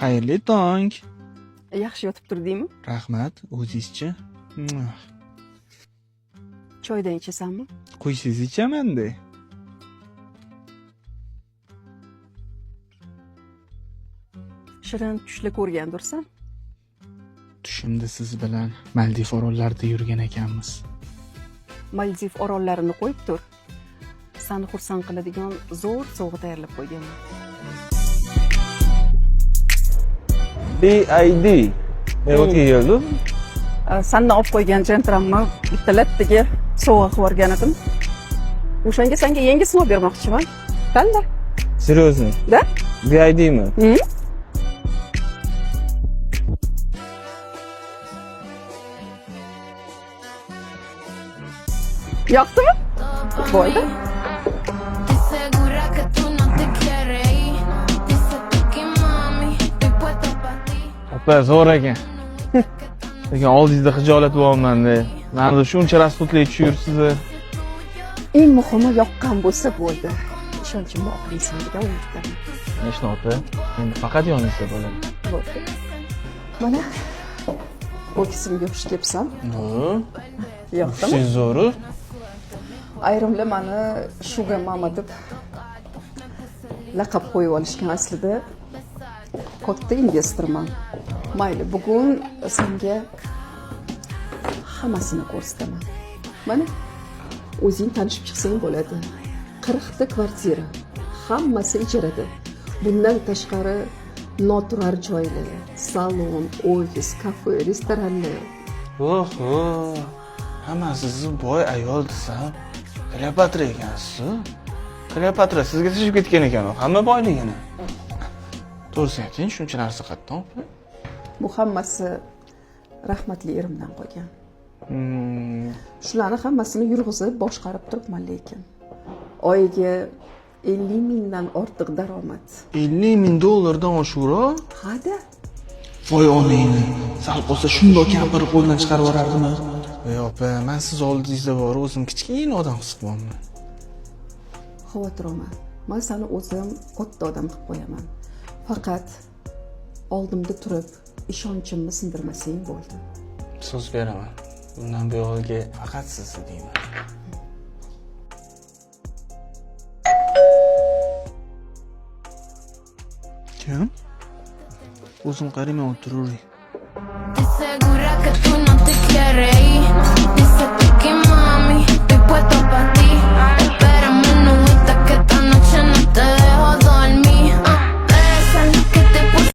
Xayrli tong. Yaxshi yotib turdingmi? Rahmat, o'zingizchi? Choydan ichasanmi? Qo'ysiz ichaman-da. Shirin tushli ko'rgandursan? Tushimda siz bilan Maldiv orollarida yurgan ekanmiz. Maldiv orollarini qo'yib tur. Seni xursand qiladigan zo'r sovg'a tayyorlab qo'yganman. BID. Nega keldi? Sandan olib qo'ygan jentramni bitta lattaga sovg'a qilib yuborgan edim. O'shanga senga yangi sinov bermoqchiman. Tanla. Серьезно? Da? BIDmi? Yoqdimi? Bo'ldi. Opa, zo'r ekan. Lekin oldingizda xijolat bo'lyapman-da. Menda shuncha rasxutlik tushirsiz. Eng muhimi yoqqan bo'lsa bo'ldi. Ishonchim oqlaysan degan umiddaman. Nechta opa? Endi faqat yoningizda bo'ladi. Bo'ldi. Mana ofisimga xush kelibsan. Yoqdimi? Siz zo'ru. Ayrimlar meni Sugar Mama deb laqab qo'yib olishgan. Aslida katta investorman. Mayli, bugun senga hammasini ko'rsataman. Mana o'zing tanishib chiqsang bo'ladi. 40 ta kvartira, hammasi ijarada. Bundan tashqari noturar joylar, salon, ofis, kafe, restoranlar. Oho. Hammasi siz boy ayol desam, Kleopatra ekansiz. Kleopatra sizga tishib ketgan ekan, hamma boyligini. To'g'risini ayting, shuncha narsa qayerdan? Bu hammasi rahmatli erimdan qolgan. Shularni hammasini yurg'izib boshqarib turibman lekin. Oyiga 50 mingdan ortiq daromad. 50 ming dollardan oshura? Hada. Voy onangni. Sal qolsa shundoq kampir qo'ldan chiqarib yuborardimi? Ey opa, men siz oldingizda bor, o'zim kichkina odam his qilyapman. Xavotir olma. Men seni o'zim katta odam qilib qo'yaman. Faqat oldimda turib ishonchimni sindirmasang bo'ldi. So'z beraman. Bundan buyog'iga faqat siz deyman. Kim? O'zim qaramay o'tiravering. Segura que tú no te quieres ir. Dice que mami, estoy puesto para ti.